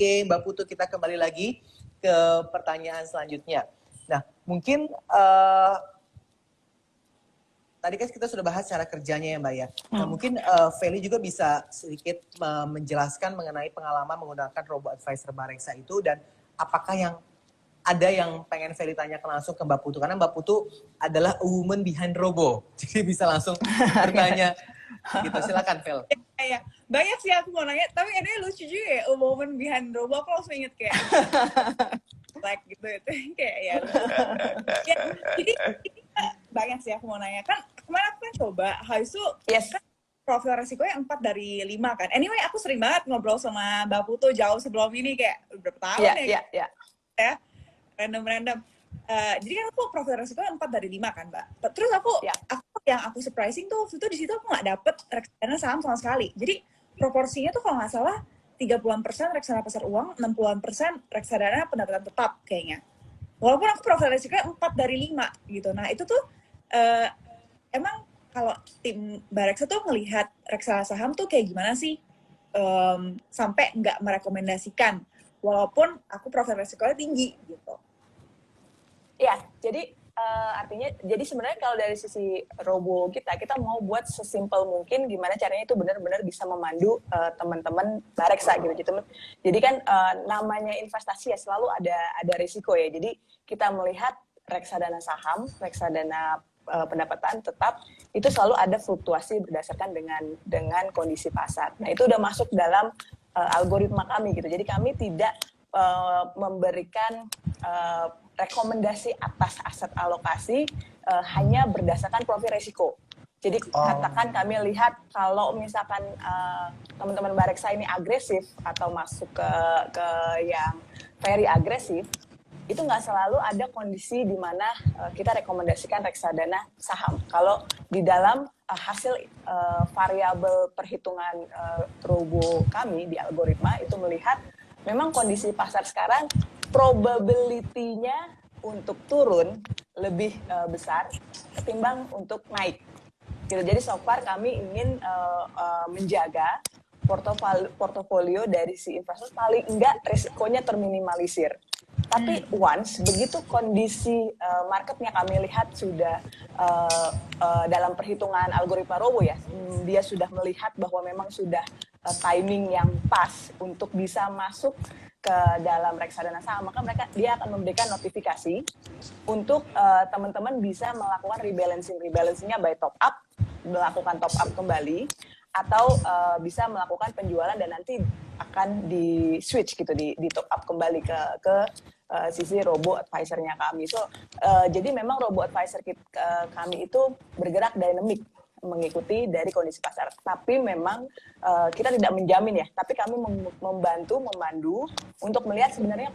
Oke, Mbak Putu, kita kembali lagi ke pertanyaan selanjutnya. Nah, mungkin tadi kan kita sudah bahas cara kerjanya ya Mbak ya. Nah mungkin Feli juga bisa sedikit menjelaskan mengenai pengalaman menggunakan Robo Advisor Bareksa itu dan apakah ada yang pengen Feli tanyakan langsung ke Mbak Putu. Karena Mbak Putu adalah a woman behind Robo. Jadi bisa langsung bertanya. Gitu, silakan Fel. Ya, banyak sih aku mau nanya, tapi ini lucu juga ya, a woman behind Robo. Aku langsung inget kayak like gitu itu kayak ya. Jadi banyak sih aku mau nanya. Kan kemarin aku kan coba, habis itu kan profil resikonya 4 dari 5 kan. Anyway, aku sering banget ngobrol sama Mbak Putu jauh sebelum ini, kayak berapa tahun ya. Random. Jadi kan aku profil resikonya 4 dari 5 kan, Mbak. Terus yang aku surprising tuh, waktu itu di situ aku nggak dapet reksadana saham sama sekali. Jadi proporsinya tuh kalau nggak salah 30% reksadana pasar uang, 60% reksadana pendapatan tetap kayaknya. Walaupun aku profil resikonya 4 dari 5 gitu. Nah itu tuh emang kalau tim Bareksa tuh ngelihat reksadana saham tuh kayak gimana sih sampai nggak merekomendasikan walaupun aku profil resikonya tinggi gitu. Ya, jadi artinya, jadi sebenarnya kalau dari sisi Robo kita mau buat sesimpel mungkin gimana caranya itu benar-benar bisa memandu teman-teman Bareksa gitu. Jadi kan namanya investasi ya selalu ada risiko ya. Jadi kita melihat reksadana saham, reksadana pendapatan tetap itu selalu ada fluktuasi berdasarkan dengan kondisi pasar. Nah itu udah masuk dalam algoritma kami gitu. Jadi kami tidak memberikan rekomendasi atas aset alokasi hanya berdasarkan profil resiko. Jadi katakan kami lihat kalau misalkan teman-teman Bareksa ini agresif atau masuk ke yang very agresif, itu nggak selalu ada kondisi di mana kita rekomendasikan reksadana saham. Kalau di dalam hasil variabel perhitungan Robo kami di algoritma itu melihat memang kondisi pasar sekarang probability-nya untuk turun lebih besar ketimbang untuk naik. Gitu. Jadi so far kami ingin menjaga portofolio dari si investor paling enggak risikonya terminimalisir. Tapi once begitu kondisi marketnya kami lihat sudah dalam perhitungan algoritma Robo ya, dia sudah melihat bahwa memang sudah timing yang pas untuk bisa masuk ke dalam reksadana saham, maka dia akan memberikan notifikasi untuk teman-teman bisa melakukan rebalancingnya by top up, melakukan top up kembali, atau bisa melakukan penjualan dan nanti akan di switch gitu, di top up kembali ke sisi Robo Advisor-nya kami. So jadi memang Robo Advisor kami itu bergerak dynamic mengikuti dari kondisi pasar. Tapi memang kita tidak menjamin ya, tapi kami membantu, memandu untuk melihat sebenarnya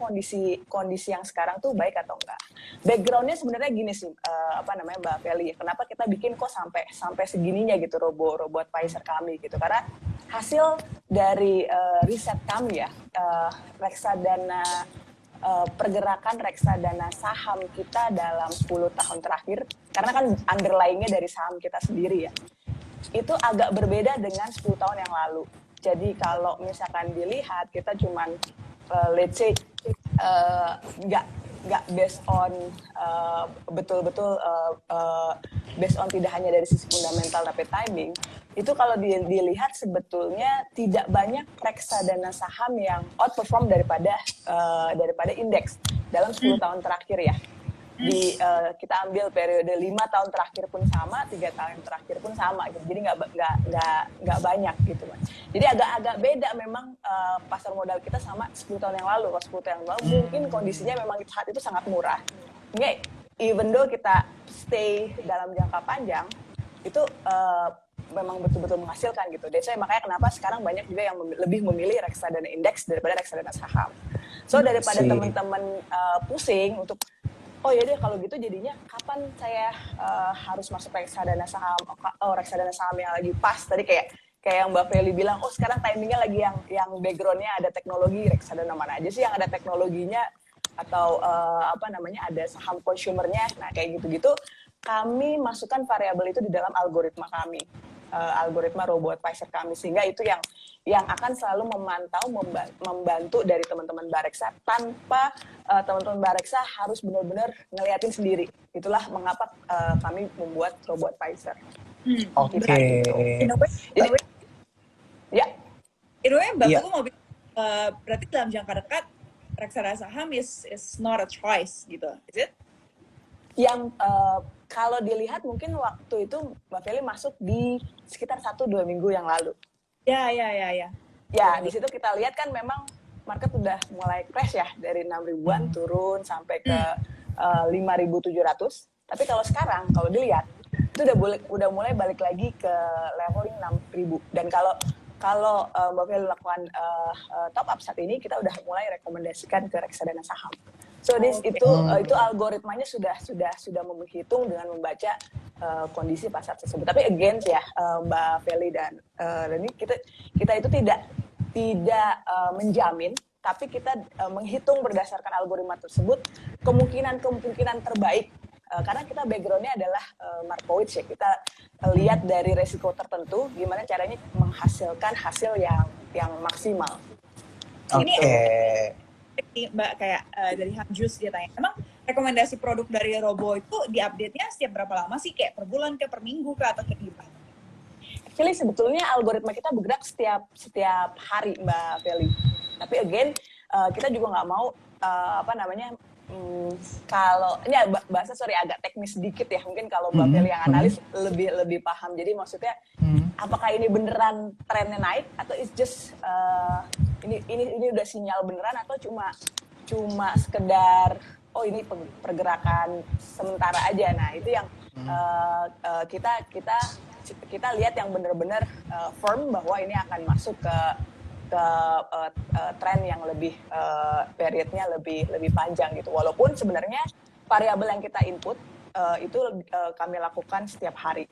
kondisi yang sekarang tuh baik atau enggak. Background-nya sebenarnya gini sih, Mbak Feli, kenapa kita bikin kok sampai segininya gitu Robo Advisor kami gitu. Karena hasil dari riset kami ya, reksadana pergerakan reksadana saham kita dalam 10 tahun terakhir, karena kan underlying-nya dari saham kita sendiri ya, itu agak berbeda dengan 10 tahun yang lalu. Jadi kalau misalkan dilihat, kita cuman let's say nggak based on betul-betul based on tidak hanya dari sisi fundamental tapi timing, itu kalau dilihat sebetulnya tidak banyak reksadana saham yang outperform daripada indeks dalam 10 tahun terakhir ya. Kita ambil periode 5 tahun terakhir pun sama, 3 tahun terakhir pun sama gitu. Jadi nggak banyak gitu kan. Jadi agak beda memang pasar modal kita sama 10 tahun yang lalu. Kalau 10 tahun yang lalu mungkin kondisinya memang saat itu sangat murah. Even though kita stay dalam jangka panjang, itu memang betul-betul menghasilkan gitu. Jadi makanya kenapa sekarang banyak juga yang lebih memilih reksadana indeks daripada reksadana saham. So daripada teman-teman pusing untuk oh ya deh kalau gitu jadinya kapan saya harus masuk reksadana saham? Reksadana saham yang lagi pas. Tadi kayak yang Mbak Feli bilang, oh sekarang timingnya lagi yang backgroundnya ada teknologi, reksadana mana aja sih yang ada teknologinya atau ada saham consumernya. Nah kayak gitu-gitu kami masukkan variabel itu di dalam algoritma kami. algoritma robo advisor kami, sehingga itu yang akan selalu memantau, membantu dari teman-teman Bareksa tanpa teman-teman Bareksa harus benar-benar ngeliatin sendiri. Itulah mengapa kami membuat robo advisor. Oke. In a way, Ya. Mbak Iya. Putu mau bilang, berarti dalam jangka dekat reksadana saham is not a choice gitu, is it? Yang kalau dilihat mungkin waktu itu Mbak Feli masuk di sekitar 1-2 minggu yang lalu. Ya. Ya, di situ kita lihat kan memang market udah mulai crash ya, dari 6 ribuan turun sampai ke 5.700. Tapi kalau sekarang kalau dilihat itu udah mulai balik lagi ke leveling 6.000. Dan kalau Mbak Feli lakukan top up saat ini, kita udah mulai rekomendasikan ke reksadana saham. So itu algoritmanya sudah menghitung dengan membaca kondisi pasar tersebut. Tapi again ya Mbak Feli dan ini kita itu tidak menjamin, tapi kita menghitung berdasarkan algoritma tersebut kemungkinan terbaik. Karena kita backgroundnya adalah Markowitz ya, kita lihat dari resiko tertentu gimana caranya menghasilkan hasil yang maksimal. Oke. Mbak kayak dari Hamjus dia tanya, emang rekomendasi produk dari Robo itu diupdate-nya setiap berapa lama sih? Kayak per bulan, kayak per minggu, atau kayak gimana? Actually sebetulnya algoritma kita bergerak setiap hari Mbak Feli. Tapi again kita juga nggak mau kalau ini bahasa agak teknis sedikit ya, mungkin kalau Mbak Feli yang analis lebih paham. Jadi maksudnya apakah ini beneran trennya naik atau it's just ini udah sinyal beneran atau cuma sekedar ini pergerakan sementara aja. Nah itu yang kita lihat yang benar-benar firm bahwa ini akan masuk ke tren yang lebih periodnya lebih panjang gitu. Walaupun sebenarnya variabel yang kita input itu kami lakukan setiap hari.